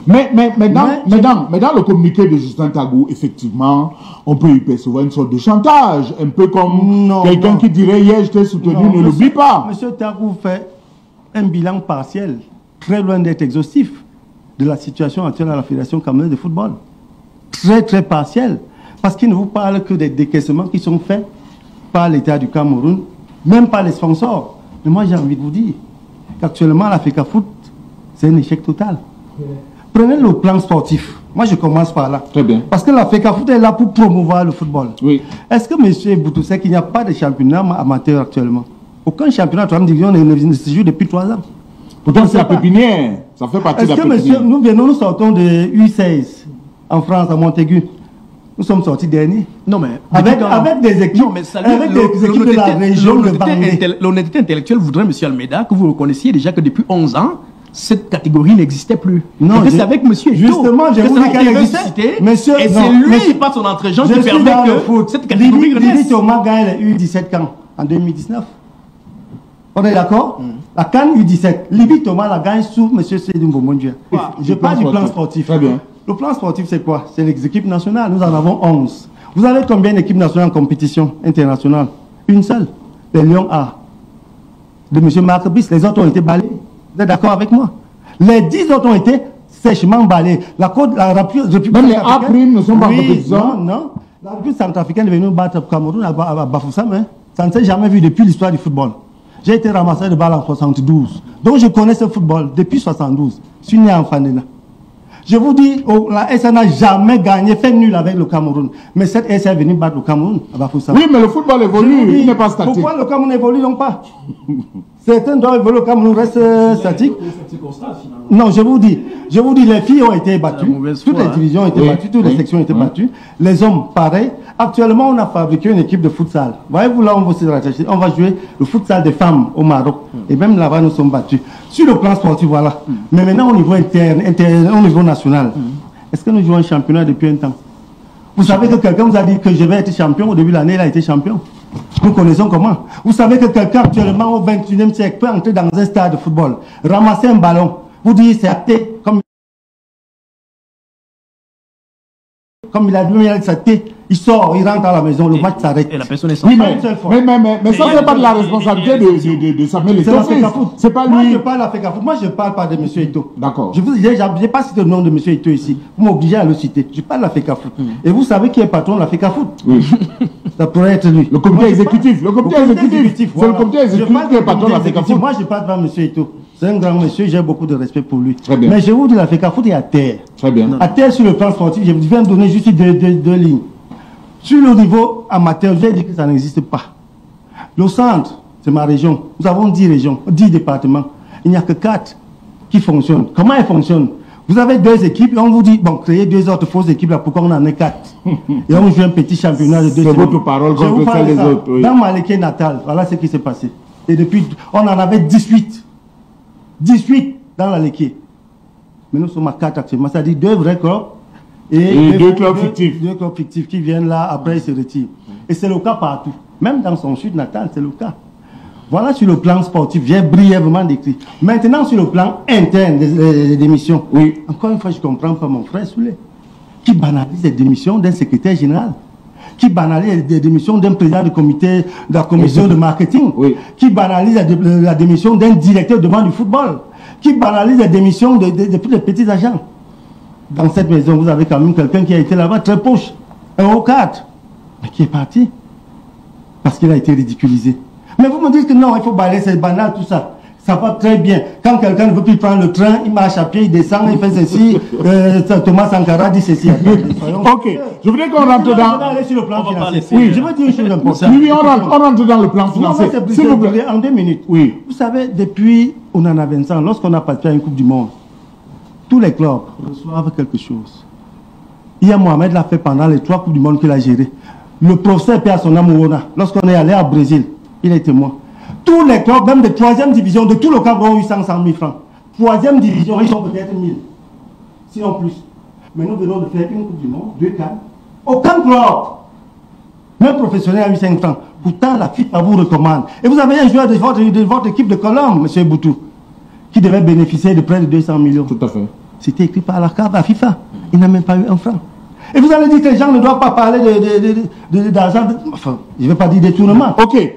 Mais dans le communiqué de Justin Tagou, effectivement, on peut y percevoir une sorte de chantage, un peu comme quelqu'un qui dirait hier je t'ai soutenu, ne l'oublie pas. Monsieur Tagou fait un bilan partiel, très loin d'être exhaustif, de la situation actuelle à la Fédération camerounaise de football. Très, très partiel. Parce qu'il ne vous parle que des décaissements qui sont faits par l'État du Cameroun, même par les sponsors. Mais moi, j'ai envie de vous dire qu'actuellement, la FECAFOOT, c'est un échec total. Prenez le plan sportif. Moi, je commence par là. Très bien. Parce que la FECAFOOT est là pour promouvoir le football. Oui. Est-ce que M. Boutou sait qu'il n'y a pas de championnat amateur actuellement? Aucun championnat de 3e division ne se joue depuis 3 ans. Pourtant, c'est la pépinière. Ça fait partie de la pépinière. Est-ce que, monsieur, nous sortons de U16 en France, à Montaigu. Nous sommes sortis derniers. Non, mais avec des équipes, non, mais avec des équipes de la région de Bangui. L'honnêteté intellectuelle voudrait, monsieur Almeida, que vous reconnaissiez déjà que depuis 11 ans, cette catégorie n'existait plus. Non, c'est avec monsieur Eto'o. Justement, j'ai voulu qu'elle existait. Monsieur, et c'est lui, par son entraînement, qui permet que cette catégorie renaisse. Libi Thomas gagne les U17 quand? En 2019. On est d'accord? La CAN U17. Libi Thomas la gagne sous monsieur Seydou Mbomondjia. Je parle du plan sportif. Très bien. Le plan sportif, c'est quoi? C'est les équipes nationales. Nous en avons 11. Vous avez combien d'équipes nationales en compétition internationale? Une seule. Les Lions A. De M. Marc Brice. Les autres ont été balayés. Vous êtes d'accord avec moi? Les 10 autres ont été sèchement balayés. La République même les A' ne sont pas en compétition. Non. La République centrafricaine est venue battre le Cameroun à Bafoussam. Hein. Ça ne s'est jamais vu depuis l'histoire du football. J'ai été ramassé de balle en 72. Donc je connais ce football depuis 72. Je suis né en Fandena. Je vous dis, la SA n'a jamais gagné, fait nul avec le Cameroun. Mais cette SA est venue battre le Cameroun à Bafoussam. Oui, mais le football évolue, il n'est pas statique. Pourquoi le Cameroun évolue donc pas? Certains doivent évoluer, le Cameroun reste statique. Non, je vous dis, les filles ont été battues, toutes les divisions ont été battues, toutes les sections ont été battues. Les hommes, pareil. Actuellement, on a fabriqué une équipe de futsal. Voyez-vous, là, on va jouer le futsal des femmes au Maroc. Et même là-bas, nous sommes battus. Sur le plan sportif, voilà. Mais maintenant, au niveau interne, au niveau national, est-ce que nous jouons un championnat depuis un temps? Vous savez que quelqu'un vous a dit que je vais être champion. Au début de l'année, il a été champion. Nous connaissons comment. Vous savez que quelqu'un actuellement au 21e siècle peut entrer dans un stade de football, ramasser un ballon, vous dire c'est acté, comme il a dit, c'est acté, il sort, il rentre à la maison, le match s'arrête. Et la personne est sans oui, mais ça, c'est pas de la responsabilité de Samuel Eto'o. C'est pas lui. Moi, je parle de la FECAFOOT. Moi, je parle pas de M. Eto'o. D'accord. Je vous dis, je n'ai pas cité le nom de M. Eto'o ici. Vous m'obligez à le citer. Je parle de la FECAFOOT. Et vous savez qui est patron de la FECAFOOT? Oui. Ça pourrait être lui. Le comité exécutif. Le comité exécutif. C'est le comité exécutif qui est patron de la FECAFOOT. Moi, je parle pas de M. Eto'o. C'est un grand monsieur, j'ai beaucoup de respect pour lui. Très bien. Mais je vous dis, la FECAFOOT est à terre. Très bien. À terre sur le plan sportif, je viens de donner juste deux lignes. Sur le niveau amateur, j'ai dit que ça n'existe pas. Le centre, c'est ma région. Nous avons 10 régions, 10 départements. Il n'y a que 4 qui fonctionnent. Comment elles fonctionnent? Vous avez 2 équipes et on vous dit, bon, créez 2 autres fausses équipes là, pourquoi on en est 4? Et on joue un petit championnat de 2 C'est votre parole contre celle des autres. Oui. Dans Maléké natal, voilà ce qui s'est passé. Et depuis, on en avait 18. 18 dans la Léké. Mais nous sommes à 4 actuellement, c'est-à-dire 2 vrais clubs. Et 2 clubs fictifs. 2 clubs fictifs qui viennent là, après ils se retirent. Et c'est le cas partout. Même dans son sud natal, c'est le cas. Voilà sur le plan sportif, j'ai brièvement décrit. Maintenant sur le plan interne des démissions. Oui. Encore une fois, je ne comprends pas mon frère Soulé. Qui banalise les démissions d'un secrétaire général. Qui banalise les démissions d'un président du comité, de la commission de marketing. Oui. Qui banalise la démission d'un directeur de vente du football. Qui banalise les démissions de tous les petits agents. Dans cette maison, vous avez quand même quelqu'un qui a été là-bas, très proche, un haut cadre, mais qui est parti parce qu'il a été ridiculisé. Mais vous me dites que non, il faut balayer, c'est banal, tout ça. Ça va très bien. Quand quelqu'un ne veut plus prendre le train, il marche à pied, il descend, il fait ceci. Thomas Sankara dit ceci. Ok, je voudrais qu'on rentre dans... sur le plan financier. Oui, je veux dire une chose importante. Oui, on rentre dans le plan financier. S'il vous plaît, en 2 minutes. Oui. Vous savez, depuis, on en a 20 ans, lorsqu'on a participé à une Coupe du Monde, tous les clubs reçoivent quelque chose. Hier, Mohamed l'a fait pendant les 3 Coupes du Monde qu'il a gérées. Le professeur Pierre Sonamouna, lorsqu'on est allé à Brésil, il est témoin. Tous les clubs, même de 3e division, de tout le Cameroun, ont eu 100 000 francs. 3e division, ils sont peut-être 1000. Sinon plus. Mais nous venons de faire une Coupe du Monde, 2 cannes. Aucun club, même professionnel, a eu 5 francs. Pourtant, la FIFA vous recommande. Et vous avez un joueur de votre équipe de Colombe, M. Boutou, qui devait bénéficier de près de 200 millions. Tout à fait. C'était écrit par la CAF à FIFA. Il n'a même pas eu un franc. Et vous allez dire que les gens ne doivent pas parler d'argent, enfin, je ne vais pas dire détournement. Ok.